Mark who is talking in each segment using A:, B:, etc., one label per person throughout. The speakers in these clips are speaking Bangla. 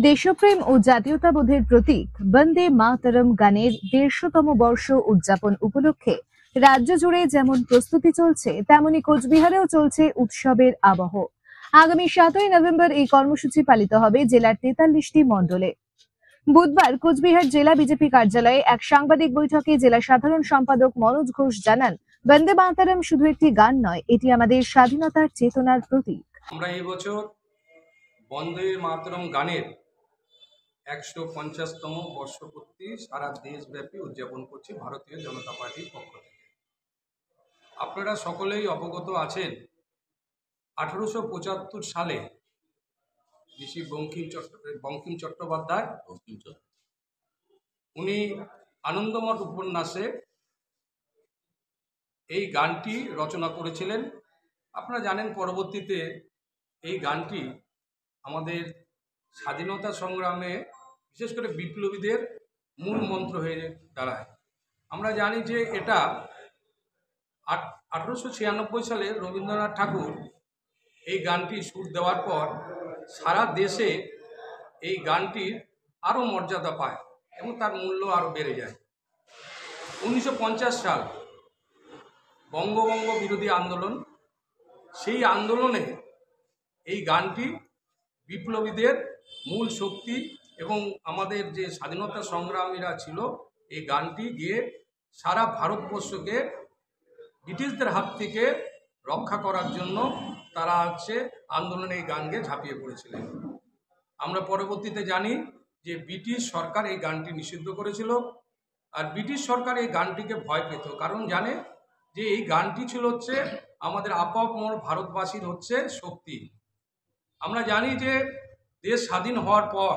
A: দেশপ্রেম ও জাতীয়তাবোধের প্রতীক বন্দে মাতরম গানের ১৫০তম বর্ষ উদযাপন উপলক্ষে রাজ্য জুড়ে যেমন প্রস্তুতি চলছে, তেমনি কোচবিহারেও চলছে উৎসবের আবহ। আগামী ৭ই নভেম্বর এই কর্মসূচি পালিত হবে জেলার ৪৩টি মণ্ডলে। বুধবার কোচবিহার জেলা বিজেপি কার্যালয়ে এক সাংবাদিক বৈঠকে জেলা সাধারণ সম্পাদক মনোজ ঘোষ জানান, বন্দে মাতরম শুধু একটি গান নয়, এটি আমাদের স্বাধীনতার চেতনার প্রতীক।
B: আমরা এই বছর বন্দে মাতরম গানের ১৫০তম বর্ষপূর্তি সারা দেশব্যাপী উদযাপন করছি ভারতীয় জনতা পার্টির পক্ষ থেকে। আপনারা সকলেই অবগত আছেন, ১৮৭৫ সালে ঋষি বঙ্কিম চট্টোপাধ্যায় উনি আনন্দমঠ উপন্যাসে এই গানটি রচনা করেছিলেন। আপনারা জানেন, পরবর্তীতে এই গানটি আমাদের স্বাধীনতা সংগ্রামে বিশেষ করে বিপ্লবীদের মূল মন্ত্র হয়ে দাঁড়ায়। আমরা জানি যে এটা ১৮৯৬ সালে রবীন্দ্রনাথ ঠাকুর এই গানটি সুর দেওয়ার পর সারা দেশে এই গানটির আরও মর্যাদা পায় এবং তার মূল্য আরও বেড়ে যায়। ১৯৫০ সাল বঙ্গভঙ্গ বিরোধী আন্দোলন, সেই আন্দোলনে এই গানটি বিপ্লবীদের মূল শক্তি এবং আমাদের যে স্বাধীনতা সংগ্রামীরা ছিল, এই গানটি গিয়ে সারা ভারতবর্ষকে ব্রিটিশদের হাত থেকে রক্ষা করার জন্য তারা আন্দোলনে এই গানকে ঝাঁপিয়ে পড়েছিলেন। আমরা পরবর্তীতে জানি যে ব্রিটিশ সরকার এই গানটি নিষিদ্ধ করেছিল, আর ব্রিটিশ সরকার এই গানটিকে ভয় পেত, কারণ জানে যে এই গানটি ছিল আমাদের আপামর ভারতবাসীর শক্তি। আমরা জানি যে দেশ স্বাধীন হওয়ার পর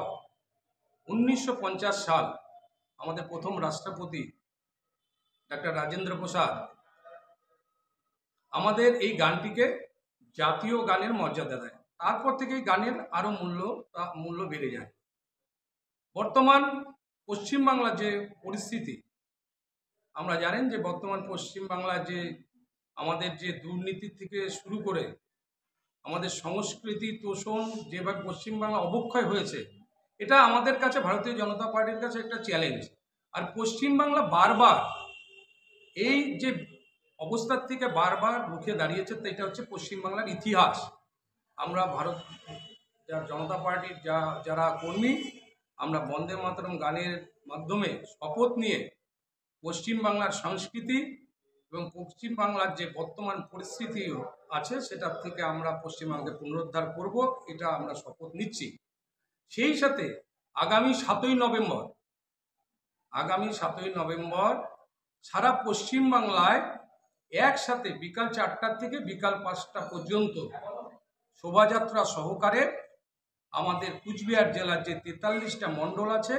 B: ১৯৫০ সাল আমাদের প্রথম রাষ্ট্রপতি ডক্টর রাজেন্দ্র প্রসাদ আমাদের এই গানটিকে জাতীয় গানের মর্যাদা দেয়। তারপর থেকে এই গানের আরও মূল্য বেড়ে যায়। বর্তমান পশ্চিমবাংলার যে পরিস্থিতি, আমরা জানেন যে বর্তমান পশ্চিমবাংলার যে আমাদের যে দুর্নীতি থেকে শুরু করে আমাদের সংস্কৃতি তোষণ যেভাবে পশ্চিমবাংলা অবক্ষয় হয়েছে, এটা আমাদের কাছে ভারতীয় জনতা পার্টির কাছে একটা চ্যালেঞ্জ। আর পশ্চিমবাংলা বারবার এই যে অবস্থার থেকে বারবার রুখে দাঁড়িয়েছে, তো এটা পশ্চিমবাংলার ইতিহাস। আমরা ভারত জনতা পার্টির যারা কর্মী, আমরা বন্দে মাতরম গানের মাধ্যমে শপথ নিয়ে পশ্চিমবাংলার সংস্কৃতি এবং পশ্চিমবাংলার যে বর্তমান পরিস্থিতি আছে সেটার থেকে আমরা পশ্চিমবাংলাকে পুনরুদ্ধার করব, এটা আমরা শপথ নিচ্ছি। সেই সাথে আগামী ৭ই নভেম্বর সারা পশ্চিমবাংলায় একসাথে বিকাল ৪টা থেকে বিকাল ৫টা পর্যন্ত শোভাযাত্রা সহকারে আমাদের কুচবিহার জেলার যে ৪৩টা মণ্ডল আছে,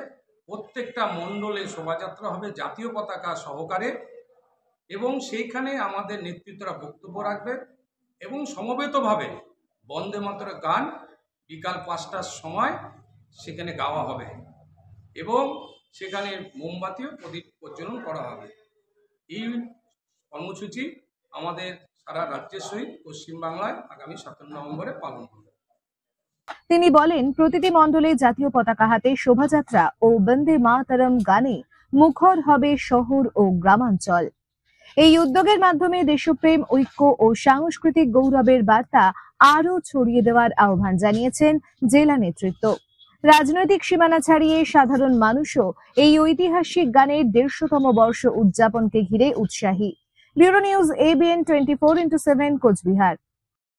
B: প্রত্যেকটা মণ্ডলে শোভাযাত্রা হবে জাতীয় পতাকা সহকারে, এবং সেইখানে আমাদের নেতৃত্বরা বক্তব্য রাখবে এবং সমবেতভাবে বন্দে মাতরম গান বিকাল ৫টার সময় সেখানে গাওয়া হবে এবং সেখানে মোমবাতিও প্রদীপ প্রজ্বলন করা হবে। এই কর্মসূচি আমাদের সারা রাজ্যের সহিত পশ্চিমবাংলায় আগামী ৭ নভেম্বরে পালন হবে।
A: তিনি বলেন, প্রতিটি মণ্ডলে জাতীয় পতাকা হাতে শোভাযাত্রা ও বন্দে মাতরম গানে মুখর হবে শহর ও গ্রামাঞ্চল। এই উদ্যোগের মাধ্যমে দেশপ্রেম, ঐক্য ও সাংস্কৃতিক গৌরবের বার্তা আরও ছড়িয়ে দেওয়ার আহ্বান জানিয়েছেন জেলা নেতৃত্ব। রাজনৈতিক সীমানা ছাড়িয়ে সাধারণ মানুষও এই ঐতিহাসিক গানের ১৫০তম বর্ষ উদযাপনকে ঘিরে উৎসাহী। Bureau news, ABN 24x7, Cooch Behar.